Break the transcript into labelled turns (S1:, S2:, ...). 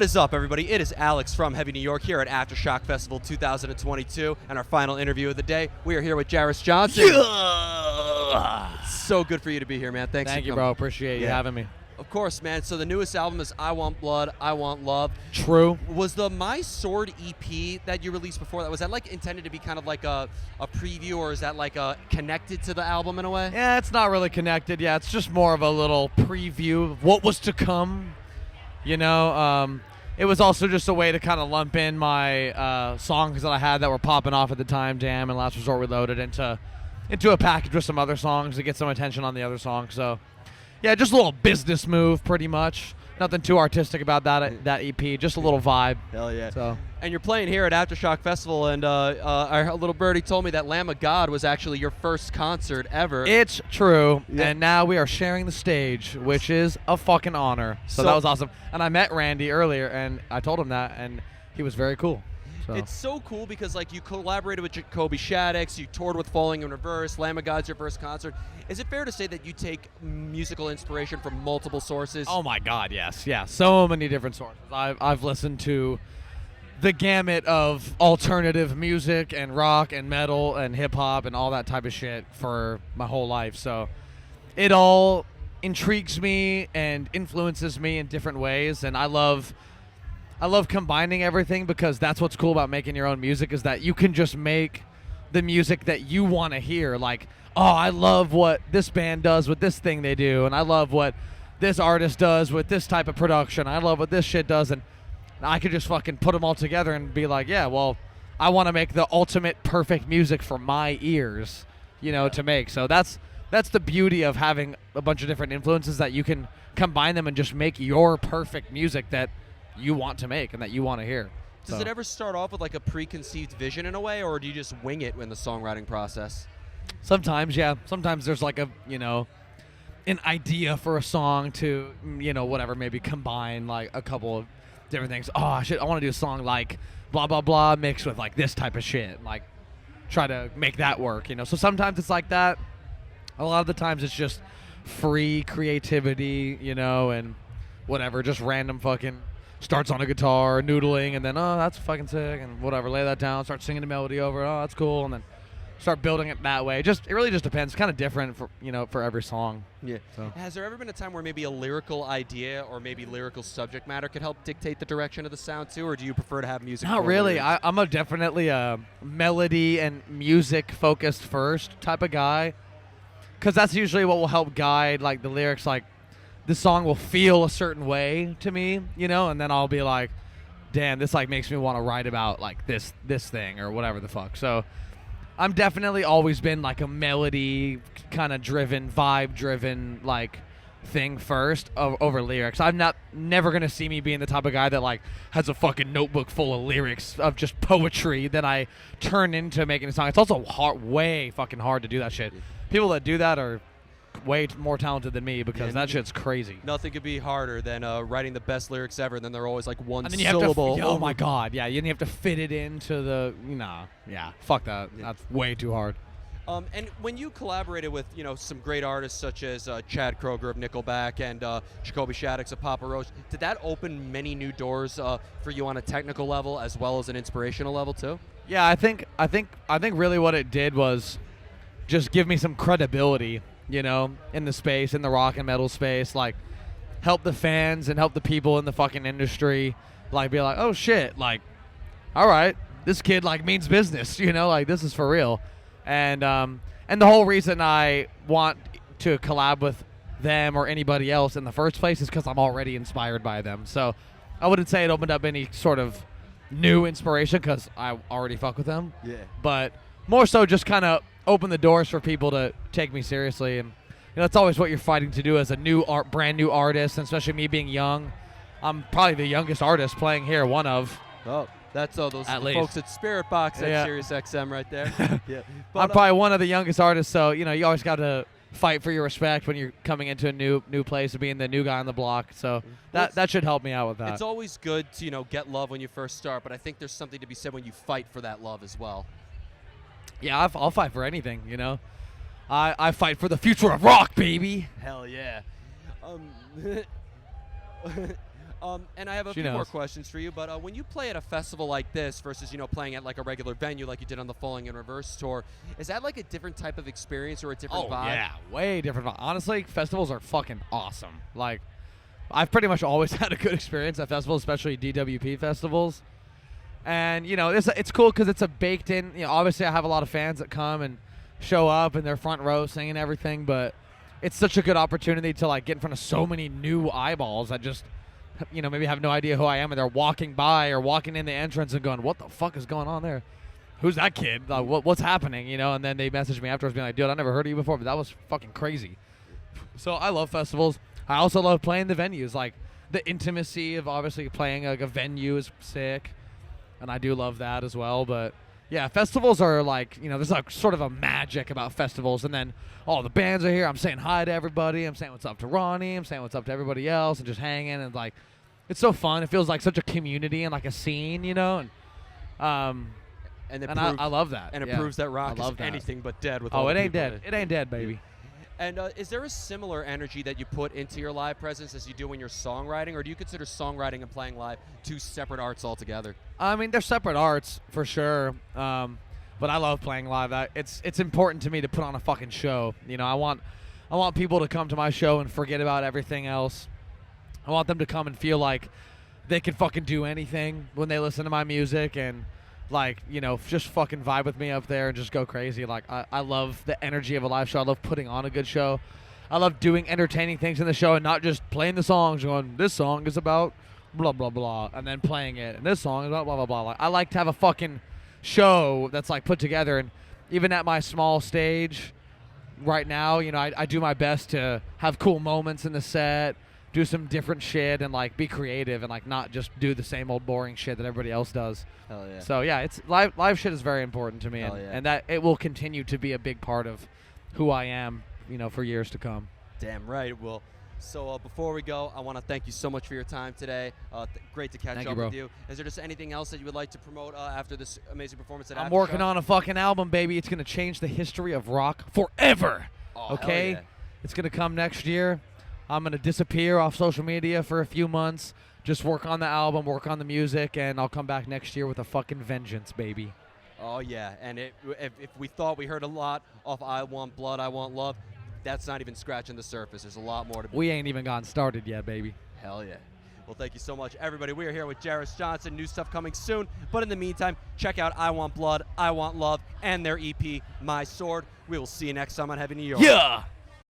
S1: What is up, everybody? It is Alex from Heavy New York here at Aftershock Festival 2022, and our final interview of the day. We are here with Jeris Johnson.
S2: Yeah!
S1: So good for you to be here, man. Thank
S2: you, bro. Appreciate you having me.
S1: Of course, man. So the newest album is I Want Blood, I Want Love.
S2: True.
S1: Was the My Sword EP that you released before that, was that like intended to be kind of like a preview, or is that like connected to the album in a way?
S2: Yeah, it's not really connected. Yeah, it's just more of a little preview of what was to come. You know, it was also just a way to kind of lump in my songs that I had that were popping off at the time, Damn and Last Resort Reloaded, into a package with some other songs to get some attention on the other songs. So, yeah, just a little business move, pretty much. Nothing too artistic about that EP, just a little vibe.
S1: Hell yeah.
S2: So.
S1: And you're playing here at Aftershock Festival, and our little birdie told me that Lamb of God was actually your first concert ever.
S2: It's true,
S1: yeah.
S2: And now we are sharing the stage, which is a fucking honor. So that was awesome. And I met Randy earlier, and I told him that, and he was very cool. So.
S1: It's so cool because, like, you collaborated with Jacoby Shaddix, you toured with Falling in Reverse, Lamb of God's your first concert. Is it fair to say that you take musical inspiration from multiple sources?
S2: Oh my God, yes, yeah, so many different sources. I've listened to the gamut of alternative music and rock and metal and hip hop and all that type of shit for my whole life. So it all intrigues me and influences me in different ways, and I love combining everything, because that's what's cool about making your own music, is that you can just make the music that you want to hear. Like, oh, I love what this band does with this thing they do, and I love what this artist does with this type of production. I love what this shit does, and I could just fucking put them all together and be like, yeah, well, I want to make the ultimate perfect music for my ears, to make. So that's the beauty of having a bunch of different influences, that you can combine them and just make your perfect music that you want to make and that you want to hear.
S1: Does it ever start off with like a preconceived vision in a way, or do you just wing it in the songwriting process?
S2: Sometimes, yeah. Sometimes there's like an idea for a song to, whatever, maybe combine like a couple of different things. Oh, I want to do a song like blah, blah, blah mixed with like this type of shit. Like try to make that work, So sometimes it's like that. A lot of the times it's just free creativity, and whatever, just random fucking starts on a guitar, noodling, and then, oh, that's fucking sick, and whatever, lay that down, start singing the melody over, oh, that's cool, and then start building it that way. It really just depends. It's kind of different for every song.
S1: Yeah. So. Has there ever been a time where maybe a lyrical idea or maybe lyrical subject matter could help dictate the direction of the sound too, or do you prefer to have music?
S2: Not really. I'm definitely a melody and music focused first type of guy, because that's usually what will help guide like the lyrics. Like, the song will feel a certain way to me, and then I'll be like, damn, this like makes me want to write about like this thing or whatever the fuck. So I'm definitely always been like a melody kind of driven, vibe driven like thing first over lyrics. I'm never gonna see me being the type of guy that like has a fucking notebook full of lyrics of just poetry that I turn into making a song. It's also way fucking hard to do that shit. People that do that are way more talented than me, because that shit's crazy. Nothing
S1: could be harder than writing the best lyrics ever, and then they're always like one
S2: and then
S1: syllable.
S2: Oh my God, yeah, you have to fit it into the, fuck that. Yeah. That's way too hard.
S1: And when you collaborated with, some great artists such as Chad Kroeger of Nickelback and Jacoby Shaddix of Papa Roach, did that open many new doors for you on a technical level as well as an inspirational level too?
S2: Yeah, I think really what it did was just give me some credibility, in the space, in the rock and metal space, like help the fans and help the people in the fucking industry, like be like, oh shit, like, all right, this kid like means business, like this is for real. And the whole reason I want to collab with them or anybody else in the first place is because I'm already inspired by them. So I wouldn't say it opened up any sort of new inspiration, because I already fuck with them.
S1: Yeah.
S2: But more so just kind of open the doors for people to take me seriously. And it's always what you're fighting to do as a brand new artist, and especially me being young. I'm probably the youngest artist playing here, one of.
S1: Oh, that's those folks at Spirit Box at Sirius XM right there. Yeah. But,
S2: I'm probably one of the youngest artists, so you always got to fight for your respect when you're coming into a new place and being the new guy on the block. So that should help me out with that.
S1: It's always good to get love when you first start, but I think there's something to be said when you fight for that love as well.
S2: Yeah, I'll fight for anything, I fight for the future of rock, baby.
S1: Hell yeah. And I have a
S2: She
S1: few more
S2: knows.
S1: questions for you, but when you play at a festival like this versus, playing at like a regular venue like you did on the Falling in Reverse tour, is that like a different type of experience or a different vibe?
S2: Yeah, way different vibe. Honestly, festivals are fucking awesome. Like, I've pretty much always had a good experience at festivals, especially DWP festivals. And, it's cool because it's a baked in, obviously I have a lot of fans that come and show up in their front row singing everything, but it's such a good opportunity to like get in front of so many new eyeballs that just maybe have no idea who I am, and they're walking by or walking in the entrance and going, what the fuck is going on there? Who's that kid? Like, what's happening? And then they message me afterwards being like, dude, I never heard of you before, but that was fucking crazy. So I love festivals. I also love playing the venues. Like, the intimacy of obviously playing like a venue is sick, and I do love that as well. But yeah, festivals are like, there's like sort of a magic about festivals, and then all the bands are here. I'm saying hi to everybody. I'm saying what's up to Ronnie. I'm saying what's up to everybody else, and just hanging, and like, it's so fun. It feels like such a community and like a scene, and I love that.
S1: And it
S2: Yeah.
S1: proves that rock
S2: I
S1: is
S2: love that.
S1: anything but dead. With
S2: Oh,
S1: all
S2: it
S1: the
S2: ain't
S1: people
S2: dead.
S1: that-
S2: It ain't dead, baby.
S1: And is there a similar energy that you put into your live presence as you do in your songwriting, or do you consider songwriting and playing live two separate arts altogether?
S2: I mean, they're separate arts for sure, but I love playing live. It's important to me to put on a fucking show. I want people to come to my show and forget about everything else. I want them to come and feel like they can fucking do anything when they listen to my music, and like, just fucking vibe with me up there and just go crazy. Like, I love the energy of a live show. I love putting on a good show. I love doing entertaining things in the show and not just playing the songs and going, this song is about blah, blah, blah, and then playing it. And this song is about blah, blah, blah. Like, I like to have a fucking show that's like put together. And even at my small stage right now, I do my best to have cool moments in the set, do some different shit, and like be creative and like not just do the same old boring shit that everybody else does.
S1: Hell yeah.
S2: So yeah, it's live shit is very important to me,
S1: Hell
S2: and,
S1: yeah.
S2: and that it will continue to be a big part of who I am, for years to come.
S1: Damn right, Will. So before we go, I want to thank you so much for your time today. Great to catch
S2: Thank
S1: up
S2: you, bro.
S1: with you. Is there just anything else that you would like to promote after this amazing performance at
S2: I'm
S1: After
S2: working
S1: Show?
S2: on a fucking album, baby. It's gonna change the history of rock forever.
S1: Oh, hell
S2: Okay,
S1: yeah.
S2: It's gonna come next year. I'm gonna disappear off social media for a few months, just work on the album, work on the music, and I'll come back next year with a fucking vengeance, baby.
S1: Oh yeah, and if we thought we heard a lot off I Want Blood, I Want Love, that's not even scratching the surface. There's a lot more to be.
S2: We ain't even gotten started yet, baby.
S1: Hell yeah. Well, thank you so much, everybody. We are here with Jeris Johnson. New stuff coming soon. But in the meantime, check out I Want Blood, I Want Love, and their EP, My Sword. We will see you next time on Heavy New York.
S2: Yeah.